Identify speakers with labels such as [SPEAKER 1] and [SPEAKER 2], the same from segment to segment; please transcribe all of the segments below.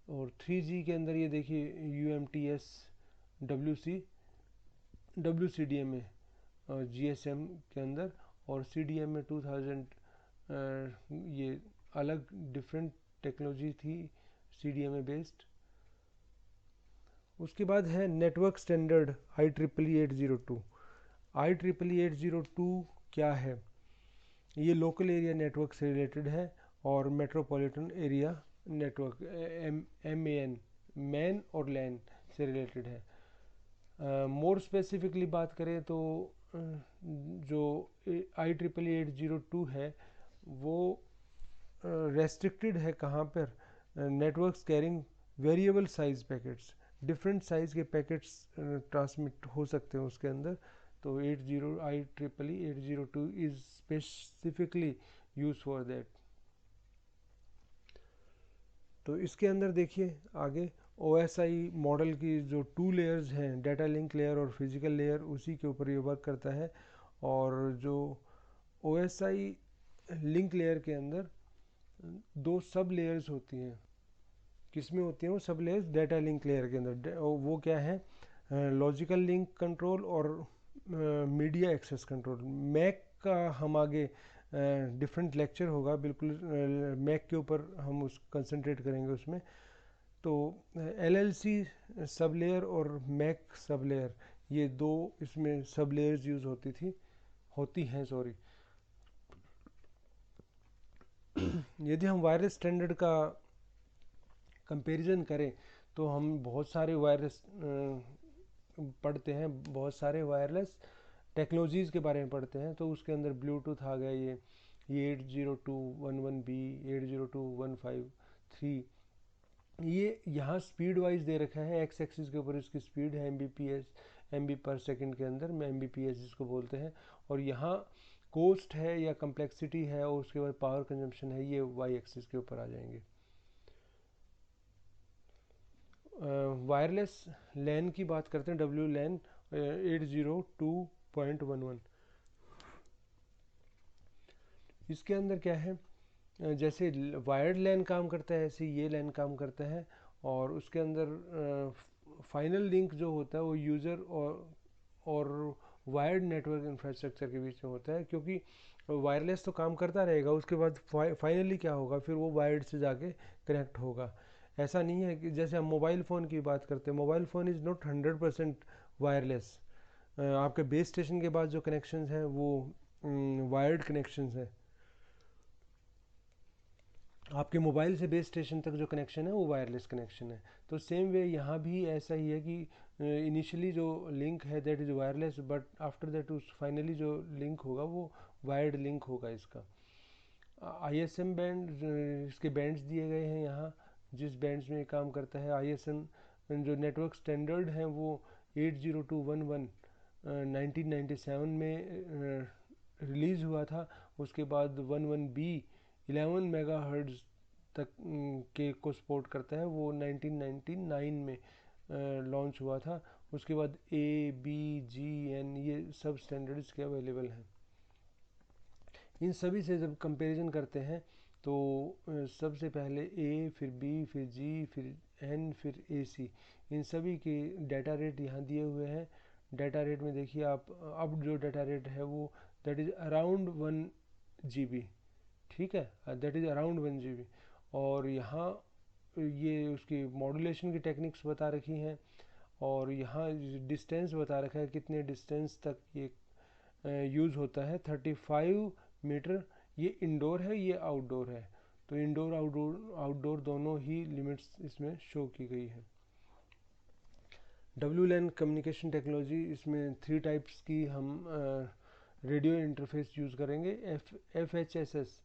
[SPEAKER 1] और 3G के अंदर ये देखिए UMTS, WCDM में, GSM के अंदर, और CDM में 2000, ये अलग डिफरेंट टेक्नोलॉजी थी CDMA बेस्ड। उसके बाद है नेटवर्क स्टैंडर्ड IEEE 802। IEEE 802 क्या है? ये लोकल एरिया नेटवर्क से रिलेटेड है और metropolitan area network MAN, man और लैन से रिलेटेड है। मोर स्पेसिफिकली बात करें तो जो IEEE 802 है वो रेस्ट्रिक्टेड है कहाँ पर? Networks carrying variable size packets, different size के पैकेट्स ट्रांसमिट हो सकते हैं उसके अंदर। तो IEEE 802 is specifically use for that. तो इसके अंदर देखिए आगे OSI मॉडल की जो 2 लेयर्स हैं, डाटा लिंक लेयर और फिजिकल लेयर, उसी के ऊपर ये वर्क करता है। और जो OSI लिंक लेयर के अंदर 2 सब लेयर्स होती हैं। किसमें होती हैं वो सब लेयर्स? डाटा लिंक लेयर के अंदर। वो क्या है? लॉजिकल लिंक कंट्रोल और मीडिया एक्सेस कंट्रोल। मैक का हम आगे डिफरेंट लेक्चर होगा, बिल्कुल मैक के ऊपर हम उस कंसंट्रेट करेंगे उसमें। तो LLC सब लेयर और मैक सब लेयर, ये 2 इसमें सब लेयर्स यूज़ होती हैं सॉरी। यदि हम वायरलेस स्टैंडर्ड का कंपैरिजन करें तो हम बहुत सारे वायरलेस पढ़ते हैं, बहुत सारे वायरलेस टेक्नोलॉजीज़ के बारे में पढ़ते हैं। तो उसके अंदर ब्लूटूथ आ गया, ये 802.11b, 802.153, ये यहाँ स्पीड वाइज दे रखा है। एक्स एक्सिस के ऊपर इसकी स्पीड है MB/s के अंदर में, MBPS जिसको बोलते हैं। और यहाँ कोस्ट है या कम्प्लेक्सिटी है, और उसके बाद पावर कंजम्पशन है, ये वाई एक्सिस के ऊपर आ जाएंगे। वायरलेस लैन की बात करते हैं, WLAN 802.11। इसके अंदर क्या है? जैसे वायर्ड लैन काम करता है ऐसे ये लैन काम करता है। और उसके अंदर फाइनल लिंक जो होता है वो यूज़र और वायर्ड नेटवर्क इंफ्रास्ट्रक्चर के बीच में होता है। क्योंकि वायरलेस तो काम करता रहेगा, उसके बाद फाइनली क्या होगा, फिर वो वायर्ड से जाके कनेक्ट होगा। ऐसा नहीं है कि जैसे हम मोबाइल फ़ोन की बात करते हैं, mobile phone is not 100% wireless. आपके बेस स्टेशन के बाद जो कनेक्शंस हैं वो वायर्ड कनेक्शंस हैं। आपके मोबाइल से बेस स्टेशन तक जो कनेक्शन है वो वायरलेस कनेक्शन है। तो सेम वे यहाँ भी ऐसा ही है कि इनिशियली जो लिंक है that is wireless, but after that उस फाइनली जो लिंक होगा वो वायर्ड लिंक होगा इसका। ISM बैंड, इसके बैंड्स दिए गए हैं यहाँ, जिस बैंड्स में काम करता है। ISM जो नेटवर्क स्टैंडर्ड हैं वो 802.11 1997 में रिलीज़ हुआ था। उसके बाद 11B 11 मेगाहर्ट्ज़ तक के को सपोर्ट करता है, वो 1999 में लॉन्च हुआ था। उसके बाद A, B, G, N ये सब स्टैंडर्ड्स के अवेलेबल हैं। इन सभी से जब कंपैरिजन करते हैं तो सबसे पहले A, फिर B, फिर G, फिर N, फिर AC, इन सभी के डाटा रेट यहाँ दिए हुए हैं। डाटा रेट में देखिए आप, अब जो डाटा रेट है वो दैट इज़ अराउंड 1 GB, ठीक है, दैट इज़ अराउंड 1 GB। और यहाँ ये उसकी मॉड्यूलेशन की टेक्निक्स बता रखी हैं, और यहाँ डिस्टेंस बता रखा है कितने डिस्टेंस तक ये यूज़ होता है। 35 मीटर ये इंडोर है, ये आउटडोर है। तो इंडोर आउटडोर दोनों ही लिमिट्स इसमें शो की गई है। WLAN कम्युनिकेशन टेक्नोलॉजी, इसमें 3 टाइप्स की हम रेडियो इंटरफेस यूज़ करेंगे। FHSS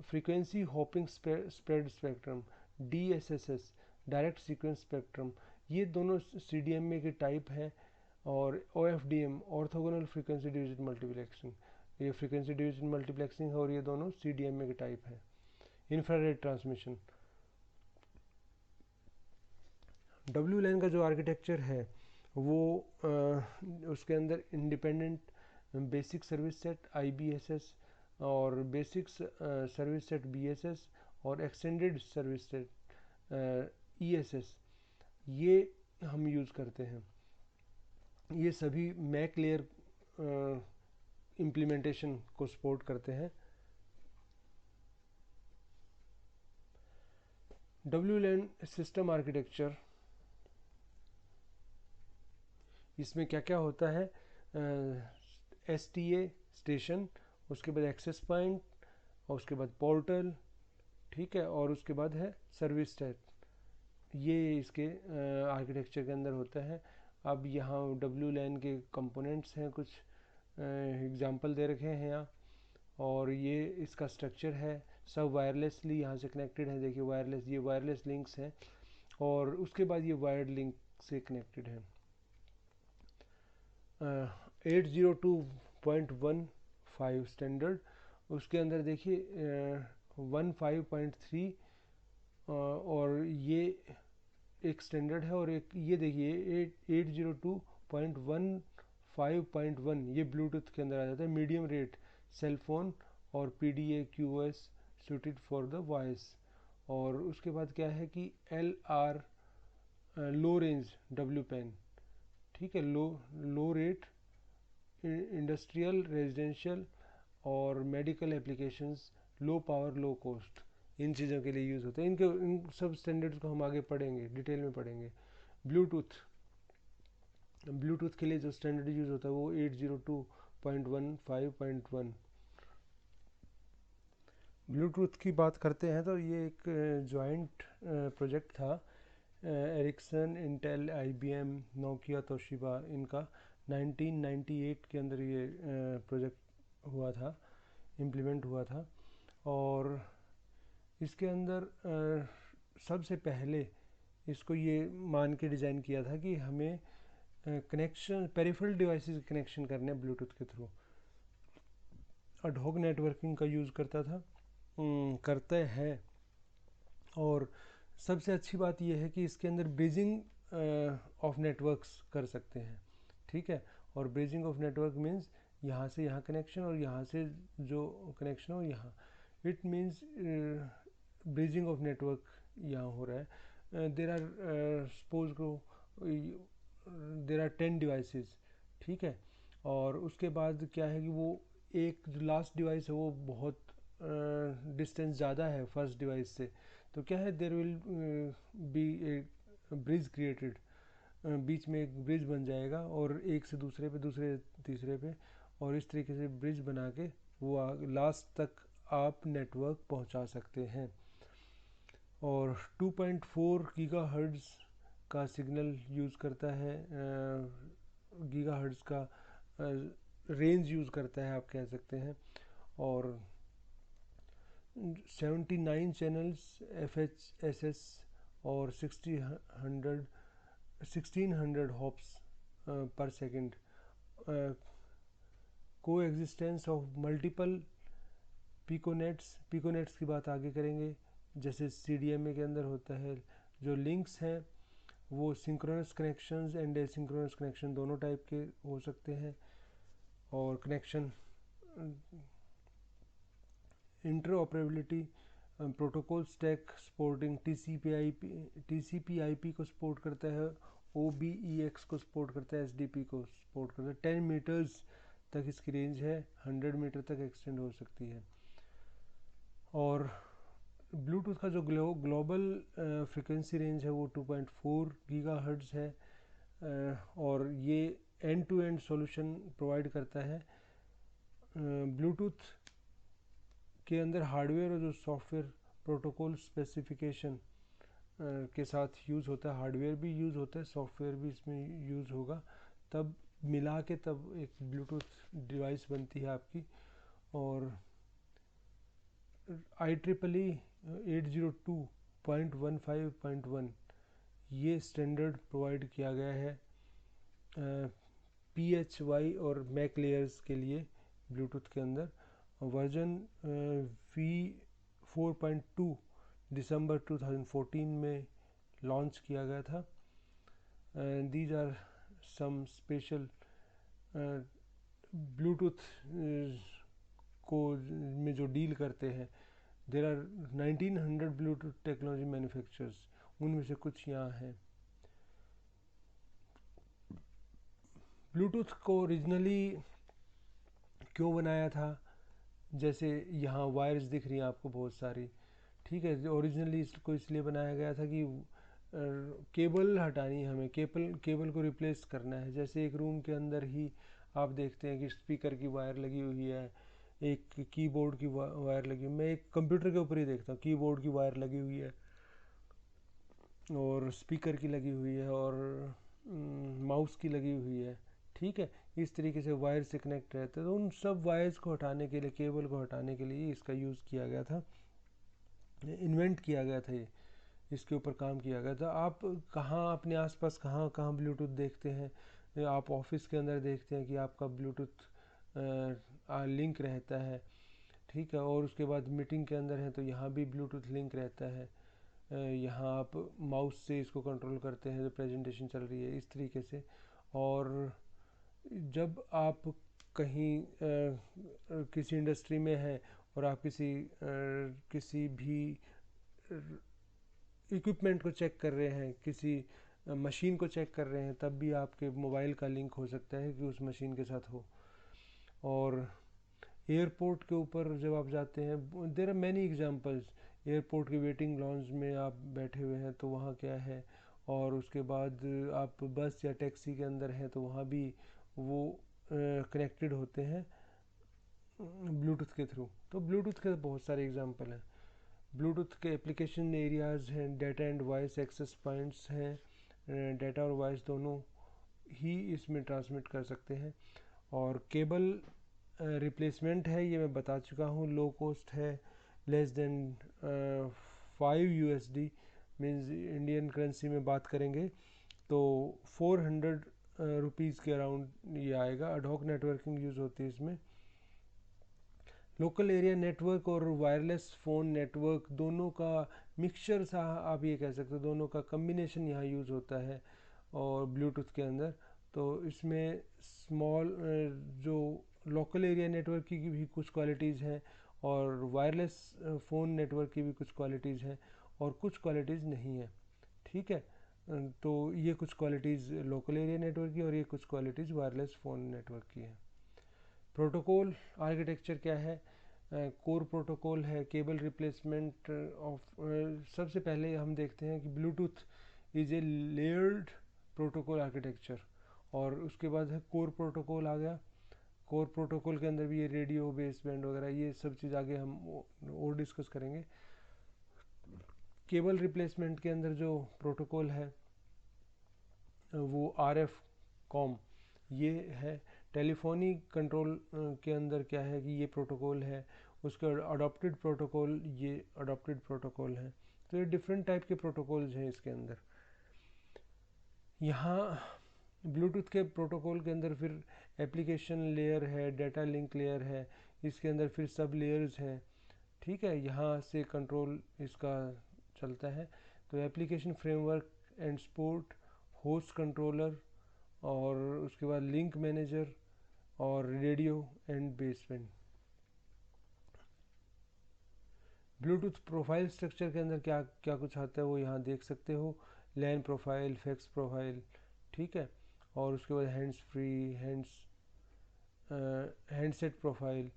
[SPEAKER 1] frequency hopping spread spectrum, DSSS direct sequence spectrum, ये दोनों CDMA के टाइप हैं। और OFDM orthogonal frequency division multiplexing, ये फ्रीक्वेंसी डिवीजन मल्टीप्लेक्सिंग है, और ये दोनों CDMA के टाइप हैं। इंफ्रारेड ट्रांसमिशन, WLAN का जो आर्किटेक्चर है वो उसके अंदर independent basic service set IBSS, और बेसिक सर्विस सेट BSS, और एक्सटेंडेड सर्विस सेट ESS, ये हम यूज़ करते हैं। ये सभी मैक लेयर इम्प्लीमेंटेशन को सपोर्ट करते हैं। WLAN सिस्टम आर्किटेक्चर, इसमें क्या क्या होता है, STA स्टेशन, उसके बाद एक्सेस पॉइंट, और उसके बाद पोर्टल, ठीक है, और उसके बाद है सर्विस टैब। ये इसके आर्किटेक्चर के अंदर होता है। अब यहाँ WLAN के कंपोनेंट्स हैं, कुछ एग्जांपल दे रखे हैं यहाँ, और ये इसका स्ट्रक्चर है। सब वायरलेसली यहाँ से कनेक्टेड है। देखिए वायरलेस, ये वायरलेस लिंक्स हैं, और उसके बाद ये वायर्ड लिंक से कनेक्टेड है। 802.15 स्टैंडर्ड, उसके अंदर देखिए 15.3, और ये एक स्टैंडर्ड है, और एक ये देखिए 802.15.1, ये ब्लूटूथ के अंदर आ जाता है। मीडियम रेट सेलफोन और PDA QoS suited for the voice. और उसके बाद क्या है कि LR लो रेंज WPAN, ठीक है, लो रेट इंडस्ट्रियल, रेजिडेंशियल और medical applications, low power low cost, इन चीज़ों के लिए यूज़ होते हैं। इन सब स्टैंडर्ड्स को हम आगे पढ़ेंगे, डिटेल में पढ़ेंगे। ब्लूटूथ के लिए जो स्टैंडर्ड यूज़ होता है वो 802.15.1। ब्लूटूथ की बात करते हैं तो ये एक जॉइंट प्रोजेक्ट था, Ericsson, Intel, IBM, Nokia, Toshiba, इनका 1998 के अंदर ये प्रोजेक्ट हुआ था, इम्प्लीमेंट हुआ था। और इसके अंदर सबसे पहले इसको ये मान के डिज़ाइन किया था कि हमें कनेक्शन, पेरिफेरल डिवाइसेस कनेक्शन करने हैं ब्लूटूथ के थ्रू। एडहॉक नेटवर्किंग का यूज़ करता था, करते हैं। और सबसे अच्छी बात यह है कि इसके अंदर ब्रिजिंग ऑफ नेटवर्क्स कर सकते हैं, ठीक है। और ब्रिजिंग ऑफ नेटवर्क मीन्स यहाँ से यहाँ कनेक्शन, और यहाँ से जो कनेक्शन हो यहाँ, it means bridging of network यहाँ हो रहा है। देर आर सपोज को देर आर 10 डिवाइसेस, ठीक है। और उसके बाद क्या है कि वो एक जो लास्ट डिवाइस है वो बहुत डिस्टेंस ज़्यादा है फर्स्ट डिवाइस से, तो क्या है, there will be a bridge created, बीच में एक ब्रिज बन जाएगा, और एक से दूसरे पे, दूसरे तीसरे पे, और इस तरीके से ब्रिज बना के वो लास्ट तक आप नेटवर्क पहुंचा सकते हैं। और 2.4 गीगाहर्ट्ज़ का सिग्नल यूज़ करता है, गीगाहर्ट्ज़ का रेंज यूज़ करता है, आप कह सकते हैं। और 79 चैनल्स FHSS और 1600 हॉप्स पर सेकंड, को एग्जिस्टेंस ऑफ मल्टीपल पिकोनेट्स की बात आगे करेंगे। जैसे CDMA के अंदर होता है, जो लिंक्स हैं वो synchronous connections and asynchronous connection दोनों टाइप के हो सकते हैं। और connection interoperability, protocol stack supporting TCP/IP को सपोर्ट करता है, OBEX को सपोर्ट करता है, SDP को सपोर्ट करता है। 10 मीटर्स तक इसकी रेंज है, 100 मीटर तक एक्सटेंड हो सकती है। और ब्लूटूथ का जो ग्लोबल फ्रिक्वेंसी रेंज है वो 2.4 गीगाहर्ट्ज़ है, और ये end to end solution provide करता है। ब्लूटूथ के अंदर हार्डवेयर और जो सॉफ्टवेयर प्रोटोकॉल स्पेसिफिकेशन के साथ यूज़ होता है, हार्डवेयर भी यूज़ होता है, सॉफ्टवेयर भी इसमें यूज़ होगा, तब मिला के तब एक ब्लूटूथ डिवाइस बनती है आपकी। और IEEE 802.15.1 ये स्टैंडर्ड प्रोवाइड किया गया है PHY और मैक लेयर्स के लिए ब्लूटूथ के अंदर। वर्जन V4.2 दिसंबर 2014 में लॉन्च किया गया था। These are some special Bluetooth को में जो डील करते हैं। There are 1900 Bluetooth technology manufacturers, उनमें से कुछ यहाँ हैं। ब्लूटूथ को ओरिजिनली क्यों बनाया था, जैसे यहाँ वायर्स दिख रही हैं आपको बहुत सारी, ठीक है। ओरिजिनली इसको इसलिए बनाया गया था कि केबल हटानी है, हमें केबल को रिप्लेस करना है। जैसे एक रूम के अंदर ही आप देखते हैं कि स्पीकर की वायर लगी हुई है, एक कीबोर्ड की वायर लगी हुई, मैं एक कंप्यूटर के ऊपर ही देखता हूँ, कीबोर्ड की वायर लगी हुई है और स्पीकर की लगी हुई है और माउस की लगी हुई है, ठीक है। इस तरीके से वायर से कनेक्ट रहते हैं, तो उन सब वायर्स को हटाने के लिए, केबल को हटाने के लिए इसका यूज़ किया गया था, इन्वेंट किया गया था, ये इसके ऊपर काम किया गया था। आप कहाँ अपने आसपास कहाँ कहाँ ब्लूटूथ देखते हैं, आप ऑफिस के अंदर देखते हैं कि आपका ब्लूटूथ लिंक रहता है, ठीक है। और उसके बाद मीटिंग के अंदर है तो यहाँ भी ब्लूटूथ लिंक रहता है। यहाँ आप माउस से इसको कंट्रोल करते हैं, जो प्रेजेंटेशन चल रही है इस तरीके से। और जब आप कहीं किसी इंडस्ट्री में हैं और आप किसी भी इक्विपमेंट को चेक कर रहे हैं, किसी मशीन को चेक कर रहे हैं, तब भी आपके मोबाइल का लिंक हो सकता है कि उस मशीन के साथ हो। और एयरपोर्ट के ऊपर जब आप जाते हैं, there are many examples, airport की वेटिंग लॉन्ज में आप बैठे हुए हैं तो वहाँ क्या है, और उसके बाद आप बस या टैक्सी के अंदर हैं तो वहाँ भी वो कनेक्टेड होते हैं ब्लूटूथ के थ्रू। तो ब्लूटूथ के बहुत सारे एग्जांपल हैं। ब्लूटूथ के एप्लीकेशन एरियाज़ हैं, data and voice access points हैं, डाटा और वॉइस दोनों ही इसमें ट्रांसमिट कर सकते हैं। और केबल रिप्लेसमेंट है, ये मैं बता चुका हूँ, लो कॉस्ट है, less than 5 USD, means Indian currency में बात करेंगे तो 400 रुपीज़ के अराउंड ये आएगा। अडॉक नेटवर्किंग यूज़ होती है इसमें। लोकल एरिया नेटवर्क और वायरलेस फ़ोन नेटवर्क दोनों का मिक्सचर सा आप ये कह सकते हो, दोनों का कम्बिनेशन यहाँ यूज़ होता है और ब्लूटूथ के अंदर। तो इसमें स्मॉल जो लोकल एरिया नेटवर्क की भी कुछ क्वालिटीज़ हैं और वायरलेस फ़ोन नेटवर्क की भी कुछ क्वालिटीज़ हैं और कुछ क्वालिटीज़ नहीं है, ठीक है। तो ये कुछ क्वालिटीज़ लोकल एरिया नेटवर्क की और ये कुछ क्वालिटीज़ वायरलेस फ़ोन नेटवर्क की हैं। प्रोटोकॉल आर्किटेक्चर क्या है, कोर प्रोटोकॉल है, केबल रिप्लेसमेंट ऑफ, सबसे पहले हम देखते हैं कि Bluetooth is a layered protocol architecture, और उसके बाद है कोर प्रोटोकॉल आ गया। कोर प्रोटोकॉल के अंदर भी ये रेडियो बेस बैंड वगैरह ये सब चीज़ आगे हम और डिस्कस करेंगे। केबल रिप्लेसमेंट के अंदर जो प्रोटोकॉल है वो RF कॉम ये है। टेलीफोनी कंट्रोल के अंदर क्या है कि ये प्रोटोकॉल है, उसका अडॉप्टेड प्रोटोकॉल, ये अडॉप्टेड प्रोटोकॉल है। तो ये डिफरेंट टाइप के प्रोटोकॉल्स हैं इसके अंदर। यहाँ ब्लूटूथ के प्रोटोकॉल के अंदर फिर एप्लीकेशन लेयर है, डाटा लिंक लेयर है, इसके अंदर फिर सब लेयर्स हैं, ठीक है। यहाँ से कंट्रोल इसका चलता है। तो application framework and support, host controller, और उसके बाद लिंक मैनेजर और radio and baseband. Bluetooth profile structure के अंदर क्या क्या कुछ आता है वो यहाँ देख सकते हो। लैन प्रोफाइल, फैक्स प्रोफाइल, ठीक है। और उसके बाद hands free, handset profile,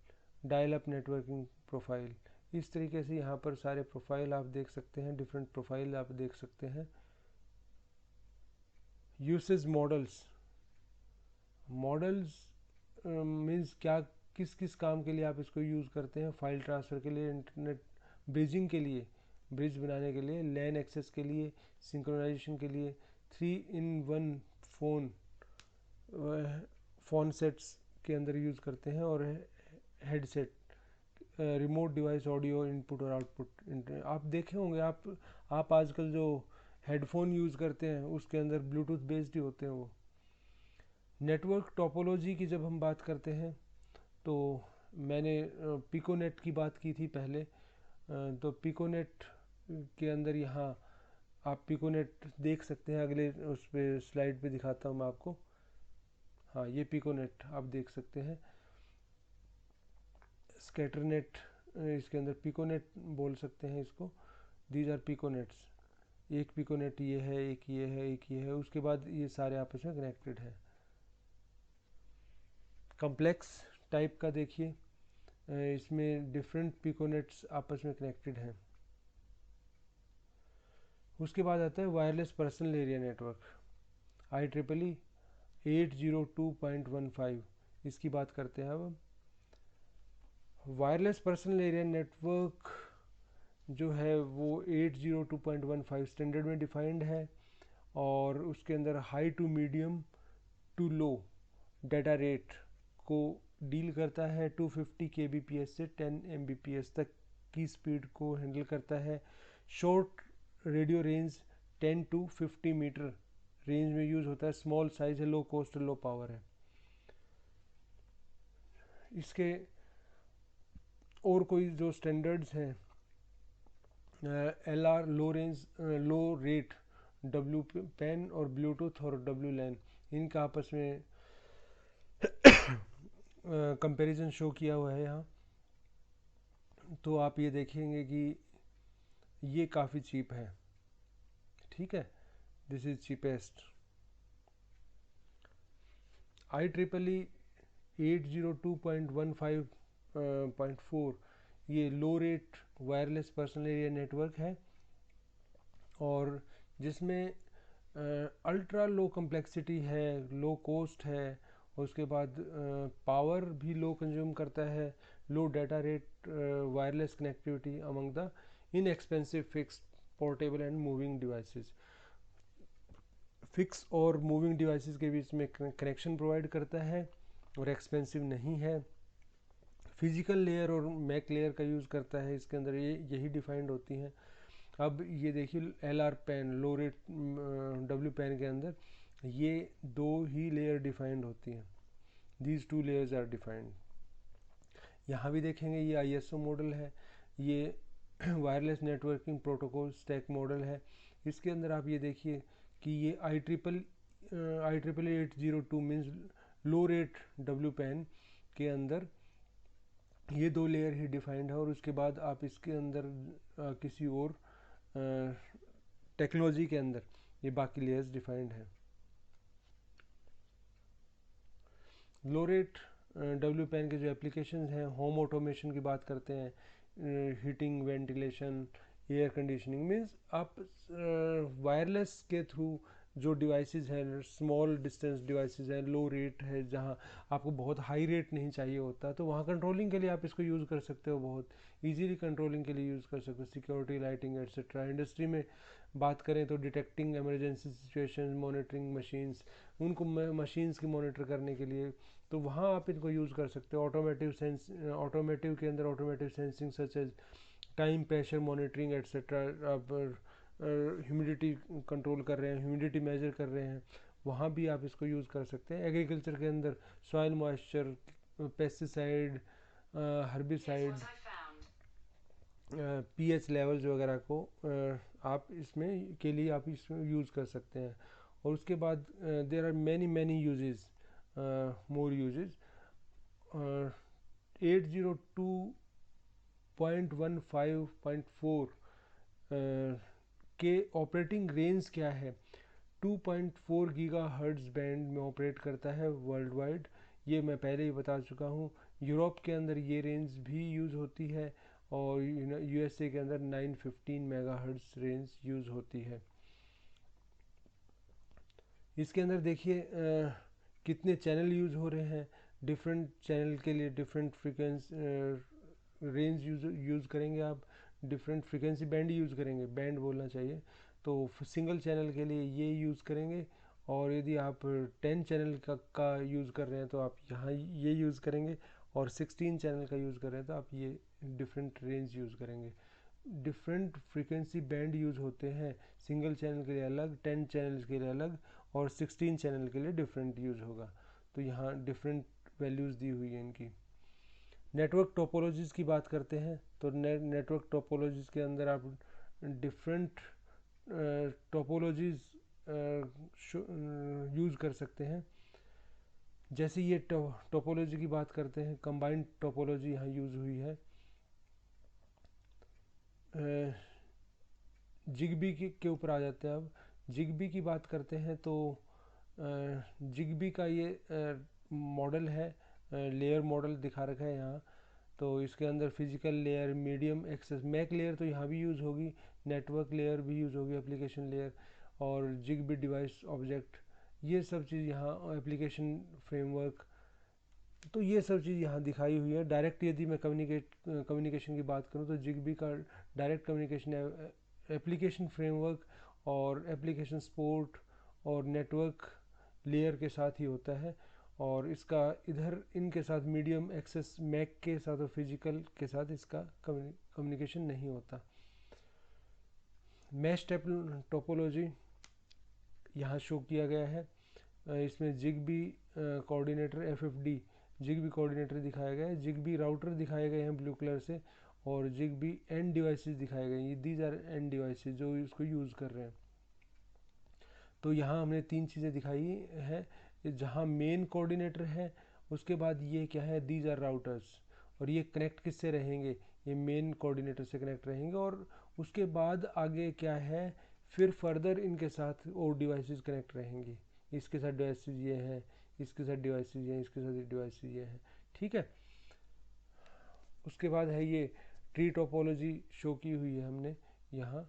[SPEAKER 1] dial up networking profile, इस तरीके से यहाँ पर सारे प्रोफाइल आप देख सकते हैं, डिफरेंट प्रोफाइल आप देख सकते हैं। यूसेज मॉडल्स, मॉडल्स मीन्स क्या, किस किस काम के लिए आप इसको यूज़ करते हैं। फाइल ट्रांसफ़र के लिए, इंटरनेट ब्रिजिंग के लिए, ब्रिज बनाने के लिए, लैन एक्सेस के लिए, सिंक्रोनाइजेशन के लिए, 3-in-1 फ़ोन, फ़ोन सेट्स के अंदर यूज़ करते हैं, और headset, remote device audio input और आउटपुट। आप देखे होंगे, आप आजकल जो हेडफोन यूज़ करते हैं उसके अंदर ब्लूटूथ बेस्ड ही होते हैं वो। नेटवर्क टोपोलॉजी की जब हम बात करते हैं तो मैंने पिकोनेट की बात की थी पहले। तो पिकोनेट के अंदर यहाँ आप पिकोनेट देख सकते हैं, अगले उस पर स्लाइड पे दिखाता हूँ मैं आपको। हाँ, ये पिकोनेट आप देख सकते हैं। स्कैटरनेट, इसके अंदर पिकोनेट बोल सकते हैं इसको। These are piconets. एक पिकोनेट ये है, एक ये है, एक ये है, उसके बाद ये सारे आपस में कनेक्टेड है। कॉम्प्लेक्स टाइप का देखिए, इसमें डिफरेंट पिकोनेट्स आपस में कनेक्टेड हैं। उसके बाद आता है wireless personal area network, IEEE 802.15, इसकी बात करते हैं अब। वायरलेस पर्सनल एरिया नेटवर्क जो है वो 802.15 स्टैंडर्ड में डिफाइंड है, और उसके अंदर high to medium to low data rate को डील करता है। 250 kbps से 10 mbps तक की स्पीड को हैंडल करता है। Short radio range 10 to 50 metre range में यूज़ होता है। स्मॉल साइज है, लो कॉस्ट, लो पावर है। इसके और कोई जो स्टैंडर्ड्स हैं, LR लो रेंज लो रेट, WPAN और ब्लूटूथ और WLAN, इनका आपस में कंपैरिजन शो किया हुआ है यहाँ। तो आप ये देखेंगे कि ये काफ़ी चीप है, ठीक है, दिस इज चीपेस्ट। IEEE 802.15.4 ये low rate wireless personal area network है, और जिसमें अल्ट्रा लो कम्प्लेक्सिटी है, लो कॉस्ट है, उसके बाद पावर भी लो कंज्यूम करता है, low data rate, wireless connectivity among the inexpensive fixed portable and moving devices. Fix और मूविंग डिवाइसेस के बीच में कनेक्शन प्रोवाइड करता है और एक्सपेंसिव नहीं है। फिजिकल लेयर और मैक लेयर का यूज़ करता है इसके अंदर, ये यही डिफाइंड होती हैं। अब ये देखिए LR PAN, low rate W PAN के अंदर ये दो ही लेयर डिफाइंड होती हैं, these two layers are defined. यहाँ भी देखेंगे ये ISO मॉडल है, ये wireless networking protocol stack model है। इसके अंदर आप ये देखिए कि ये IEEE 802 means low rate W PAN के अंदर ये दो लेयर ही डिफाइंड है, और उसके बाद आप इसके अंदर किसी और टेक्नोलॉजी के अंदर ये बाकी लेयर्स डिफाइंड है। लो रेट W पैन के जो एप्लीकेशंस हैं, होम ऑटोमेशन की बात करते हैं, heating, ventilation, air conditioning, means आप वायरलेस के थ्रू जो डिवाइसेस हैं, स्मॉल डिस्टेंस डिवाइसेस हैं, लो रेट है, जहाँ आपको बहुत हाई रेट नहीं चाहिए होता, तो वहाँ कंट्रोलिंग के लिए आप इसको यूज़ कर सकते हो, बहुत इजीली कंट्रोलिंग के लिए यूज़ कर सकते हो, सिक्योरिटी, लाइटिंग एट्सेट्रा। इंडस्ट्री में बात करें तो detecting emergency situation, monitoring machines, उनको मशीन्स की मॉनिटर करने के लिए, तो वहाँ आप इनको यूज़ कर सकते हो। ऑटोमेटिव के अंदर automotive sensing such as time, pressure monitoring et cetera, आप ह्यूमिडिटी कंट्रोल कर रहे हैं, ह्यूमिडिटी मेजर कर रहे हैं, वहाँ भी आप इसको यूज़ कर सकते हैं। एग्रीकल्चर के अंदर soil moisture, pesticide, herbicide, pH levels वगैरह को आप इसमें के लिए आप इसमें यूज़ कर सकते हैं। और उसके बाद there are many uses, more uses. 802.15.4 के ऑपरेटिंग रेंज क्या है, 2.4 गीगा हर्ट्ज बैंड में ऑपरेट करता है वर्ल्ड वाइड, ये मैं पहले ही बता चुका हूँ। यूरोप के अंदर ये रेंज भी यूज़ होती है, और USA के अंदर 915 मेगा हर्ट्ज रेंज यूज़ होती है। इसके अंदर देखिए कितने चैनल यूज़ हो रहे हैं, डिफरेंट चैनल के लिए डिफरेंट फ्रिक्वेंसी रेंज यूज़ करेंगे आप, डिफरेंट फ्रिक्वेंसी बैंड यूज़ करेंगे, बैंड बोलना चाहिए। तो सिंगल चैनल के लिए ये यूज़ करेंगे, और यदि आप 10 चैनल का यूज़ कर रहे हैं तो आप यहाँ ये यूज़ करेंगे, और 16 चैनल का यूज़ कर रहे हैं तो आप ये डिफरेंट रेंज यूज़ करेंगे। डिफरेंट फ्रिक्वेंसी बैंड यूज़ होते हैं, सिंगल चैनल के लिए अलग, 10 चैनल के लिए अलग, और 16 चैनल के लिए डिफरेंट यूज़ होगा। तो यहाँ डिफरेंट वैल्यूज़ दी हुई है इनकी। नेटवर्क टोपोलॉजीज़ की बात करते हैं, तो नेटवर्क टोपोलॉजीज़ के अंदर आप डिफरेंट टोपोलॉजीज़ यूज़ कर सकते हैं। जैसे ये टोपोलॉजी की बात करते हैं, कंबाइंड टोपोलॉजी यहाँ यूज़ हुई है। जिगबी के ऊपर आ जाते हैं। अब जिगबी की बात करते हैं तो जिगबी का ये मॉडल है, लेयर मॉडल दिखा रखा है यहाँ। तो इसके अंदर physical layer, medium access, MAC layer तो यहाँ भी यूज़ होगी, नेटवर्क लेयर भी यूज़ होगी, एप्लीकेशन लेयर और जिगबी डिवाइस ऑब्जेक्ट, ये सब चीज़ यहाँ, एप्लीकेशन फ्रेमवर्क, तो ये सब चीज़ यहाँ दिखाई हुई है। डायरेक्ट यदि मैं कम्युनिकेशन की बात करूँ तो जिगबी का डायरेक्ट कम्युनिकेशन एप्लीकेशन फ्रेमवर्क और एप्लीकेशन सपोर्ट और नेटवर्क लेयर के साथ ही होता है, और इसका इधर इनके साथ मीडियम एक्सेस मैक के साथ और फिजिकल के साथ इसका कम्युनिकेशन नहीं होता। मैश टोपोलॉजी यहाँ शो किया गया है। इसमें Zigbee coordinator FFD Zigbee coordinator दिखाया गया है, जिगबी राउटर दिखाए गए हैं ब्लू कलर से, और जिगबी एंड डिवाइसेस दिखाए गए हैं, ये दीज आर एंड डिवाइसेस जो इसको यूज़ कर रहे हैं। तो यहाँ हमने तीन चीज़ें दिखाई है, जहाँ मेन कोऑर्डिनेटर है, उसके बाद ये क्या है, दीज आर राउटर्स, और ये कनेक्ट किससे रहेंगे, ये मेन कोऑर्डिनेटर से कनेक्ट रहेंगे, और उसके बाद आगे क्या है, फिर फर्दर इनके साथ और डिवाइसेस कनेक्ट रहेंगी, इसके साथ डिवाइसेस ये हैं, इसके साथ डिवाइसेस ये हैं, इसके साथ डिवाइसेस ये हैं, ठीक है। उसके बाद है ये ट्री टोपोलॉजी शो की हुई है हमने यहाँ।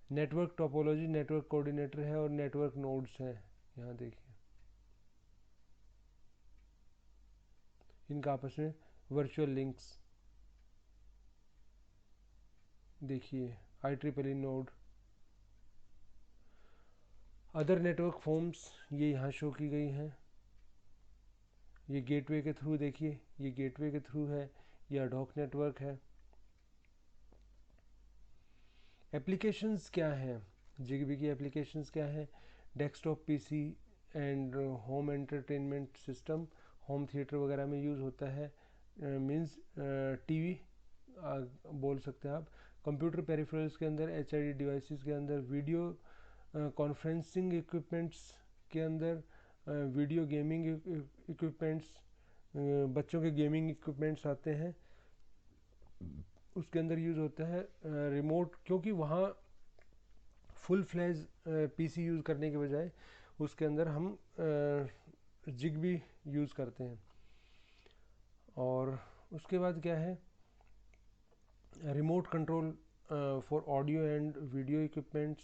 [SPEAKER 1] नेटवर्क टोपोलॉजी, नेटवर्क कोऑर्डिनेटर है और नेटवर्क नोड्स हैं, यहाँ देखिए इनका आपस में वर्चुअल लिंक्स, देखिए IEEE node. Other network forms ये यहाँ शो की गई हैं, ये गेटवे के थ्रू, देखिए ये गेटवे के थ्रू है, ये एडहॉक नेटवर्क है। एप्लीकेशंस क्या हैं, जिगबी की एप्लीकेशंस क्या हैं, desktop PC and home entertainment system, home theatre वगैरह में यूज़ होता है, मींस TV बोल सकते हैं आप। कंप्यूटर पेरिफेरल्स के अंदर, HID डिवाइसेस के अंदर, वीडियो कॉन्फ्रेंसिंग इक्विपमेंट्स के अंदर, वीडियो गेमिंग इक्विपमेंट्स, बच्चों के गेमिंग इक्विपमेंट्स आते हैं, उसके अंदर यूज़ होता है। रिमोट, क्योंकि वहाँ फुल फ्लैज PC यूज़ करने के बजाय उसके अंदर हम जिगबी यूज़ करते हैं। और उसके बाद क्या है, remote control for audio and video equipments,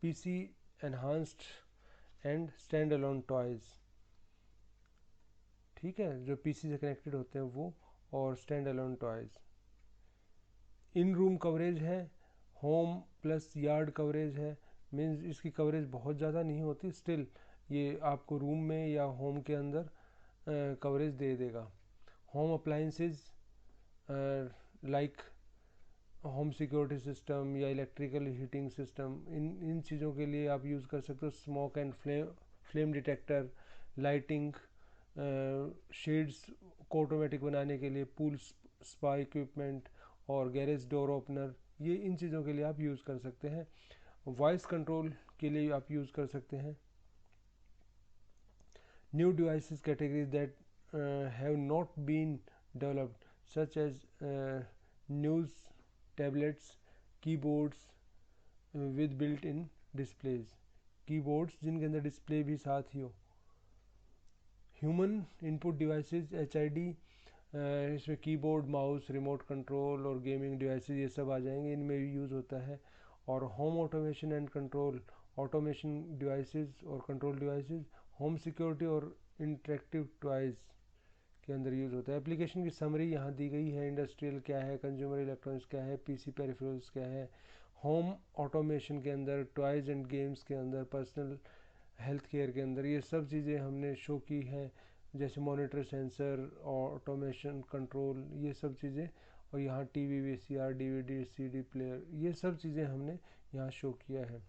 [SPEAKER 1] PC enhanced and stand alone toys, ठीक है, जो PC से कनेक्टेड होते हैं वो, और stand alone toys. In room coverage है, होम प्लस यार्ड कवरेज है, मीन्स इसकी कवरेज बहुत ज़्यादा नहीं होती, स्टिल ये आपको रूम में या होम के अंदर कवरेज दे देगा। Home appliances like home security system या इलेक्ट्रिकल हीटिंग सिस्टम, इन चीज़ों के लिए आप यूज़ कर सकते हो। Smoke and flame detector, lighting, shades को ऑटोमेटिक बनाने के लिए, पूल स्पा इक्विपमेंट और गैरेज डोर ओपनर, ये इन चीज़ों के लिए आप यूज़ कर सकते हैं। वॉइस कंट्रोल के लिए आप यूज़ कर सकते हैं। New devices categories that have not been developed such as news tablets, keyboards with built in displays, keyboards जिनके अंदर डिस्प्ले भी साथ ही हो। ह्यूमन इनपुट डिवाइसेस HID, इसमें कीबोर्ड, माउस, रिमोट कंट्रोल और गेमिंग डिवाइसेस ये सब आ जाएंगे, इनमें भी यूज़ होता है। और home automation and control, automation devices और कंट्रोल डिवाइसेस, होम सिक्योरिटी और इंटरेक्टिव टॉयज़ के अंदर यूज़ होता है। एप्लीकेशन की समरी यहाँ दी गई है, इंडस्ट्रियल क्या है, कंज्यूमर इलेक्ट्रॉनिक्स क्या है, PC पेरिफेरल्स क्या है, होम ऑटोमेशन के अंदर, टॉयज़ एंड गेम्स के अंदर, पर्सनल हेल्थ केयर के अंदर, ये सब चीज़ें हमने शो की हैं, जैसे मॉनिटर, सेंसर, ऑटोमेशन, कंट्रोल, ये सब चीज़ें। और यहाँ TV, VCR, DVD, CD player, ये सब चीज़ें हमने यहाँ शो किया है।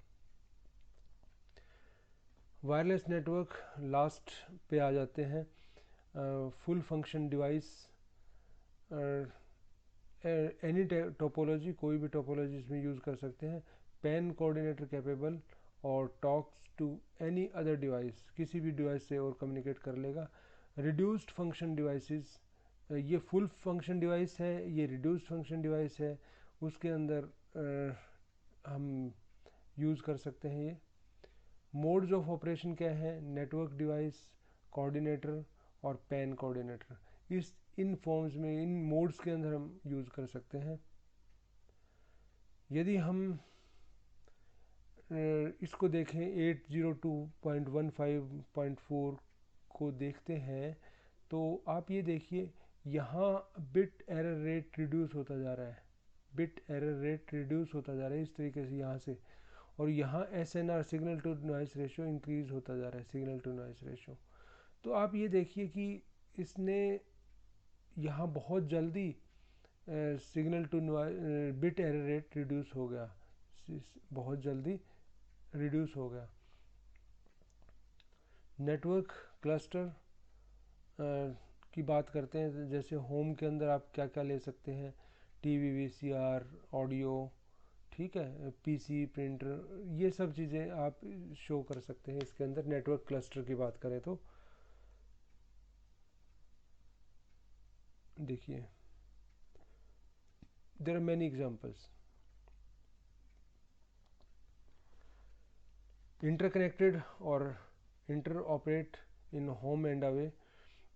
[SPEAKER 1] वायरलेस नेटवर्क लास्ट पे आ जाते हैं। Full function device, any topology, कोई भी टोपोलॉजी इसमें यूज़ कर सकते हैं। पैन कोऑर्डिनेटर कैपेबल और talks to any other device, किसी भी डिवाइस से और कम्युनिकेट कर लेगा। रिड्यूस्ड फंक्शन डिवाइसेस, ये फुल फंक्शन डिवाइस है, ये रिड्यूस फंक्शन डिवाइस है, उसके अंदर हम यूज़ कर सकते हैं। ये मोड्स ऑफ ऑपरेशन क्या है, नेटवर्क डिवाइस, कोऑर्डिनेटर और पैन कोऑर्डिनेटर। इस इन फॉर्म्स में, इन मोड्स के अंदर हम यूज़ कर सकते हैं। यदि हम इसको देखें 802.15.4 को देखते हैं, तो आप ये देखिए यहाँ बिट एरर रेट रिड्यूस होता जा रहा है, बिट एरर रेट रिड्यूस होता जा रहा है इस तरीके से यहाँ से, और यहाँ SNR signal to noise ratio increase होता जा रहा है, सिग्नल टू नॉइस रेशो। तो आप ये देखिए कि इसने यहाँ बहुत जल्दी signal two bit error rate reduce हो गया, बहुत जल्दी रिड्यूस हो गया। नेटवर्क क्लस्टर की बात करते हैं, जैसे होम के अंदर आप क्या क्या ले सकते हैं, टीवी, VCR, ऑडियो, ठीक है, PC, प्रिंटर, ये सब चीज़ें आप शो कर सकते हैं इसके अंदर। नेटवर्क क्लस्टर की बात करें तो देखिए there are many examples. Interconnected और interoperate in home and away,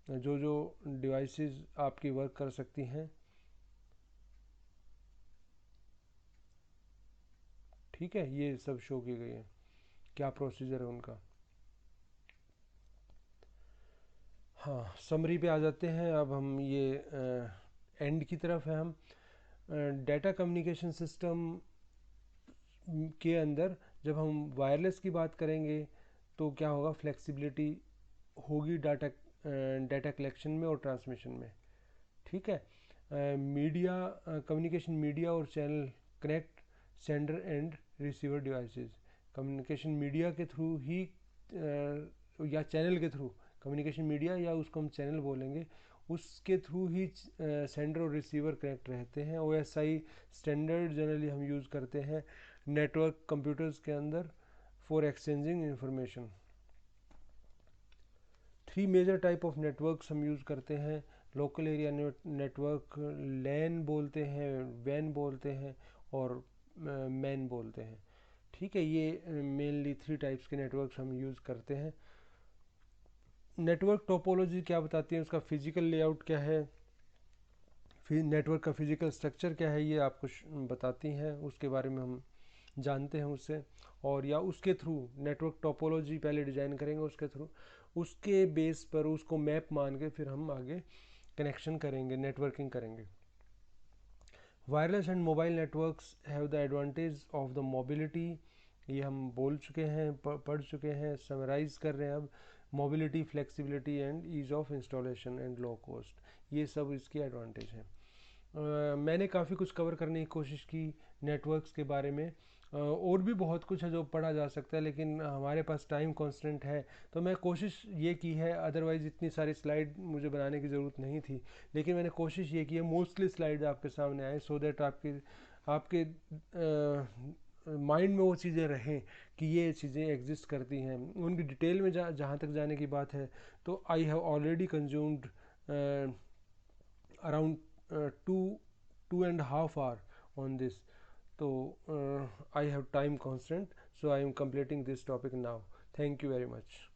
[SPEAKER 1] जो जो डिवाइसेस आपकी वर्क कर सकती हैं, ठीक है, ये सब शो की गई है, क्या प्रोसीजर है उनका। हाँ, समरी पे आ जाते हैं अब हम, ये एंड की तरफ है हम। डाटा कम्युनिकेशन सिस्टम के अंदर जब हम वायरलेस की बात करेंगे तो क्या होगा, फ्लेक्सिबिलिटी होगी डाटा डाटा कलेक्शन में और ट्रांसमिशन में, ठीक है। मीडिया कम्युनिकेशन मीडिया और channel connect sender and receiver devices, communication media के थ्रू ही या चैनल के थ्रू, कम्युनिकेशन मीडिया या उसको हम चैनल बोलेंगे, उसके थ्रू ही सेंडर और रिसीवर कनेक्ट रहते हैं। OSI स्टैंडर्ड जनरली हम यूज़ करते हैं नेटवर्क कंप्यूटर्स के अंदर for exchanging information. 3 major type of networks हम यूज़ करते हैं, लोकल एरिया नेटवर्क, लैन बोलते हैं, वैन बोलते हैं, और मैन बोलते हैं, ठीक है। ये मेनली 3 टाइप्स के नेटवर्क्स हम यूज़ करते हैं। नेटवर्क टोपोलॉजी क्या बताती है, उसका फिजिकल लेआउट क्या है, फिर नेटवर्क का फिजिकल स्ट्रक्चर क्या है, ये आपको बताती हैं, उसके बारे में हम जानते हैं उससे, और या उसके थ्रू नेटवर्क टोपोलॉजी पहले डिज़ाइन करेंगे, उसके थ्रू, उसके बेस पर उसको मैप मान के फिर हम आगे कनेक्शन करेंगे, नेटवर्किंग करेंगे। Wireless and mobile networks have the advantage of the mobility, ये हम बोल चुके हैं, पढ़ चुके हैं, समराइज कर रहे हैं अब। Mobility, flexibility and ease of installation and low cost, ये सब इसकी एडवांटेज हैं। मैंने काफ़ी कुछ कवर करने की कोशिश की नेटवर्क्स के बारे में, और भी बहुत कुछ है जो पढ़ा जा सकता है, लेकिन हमारे पास टाइम कॉन्स्टेंट है, तो मैं कोशिश ये की है, अदरवाइज़ इतनी सारी स्लाइड मुझे बनाने की ज़रूरत नहीं थी, लेकिन मैंने कोशिश ये की है मोस्टली स्लाइड आपके सामने आए, सो दैट आपके आपके माइंड में वो चीज़ें रहें कि ये चीज़ें एग्जिस्ट करती हैं। उनकी डिटेल में जहाँ तक जाने की बात है, तो I have already consumed around 2.5 hour on this. So I have time constant, so I am completing this topic now. Thank you very much.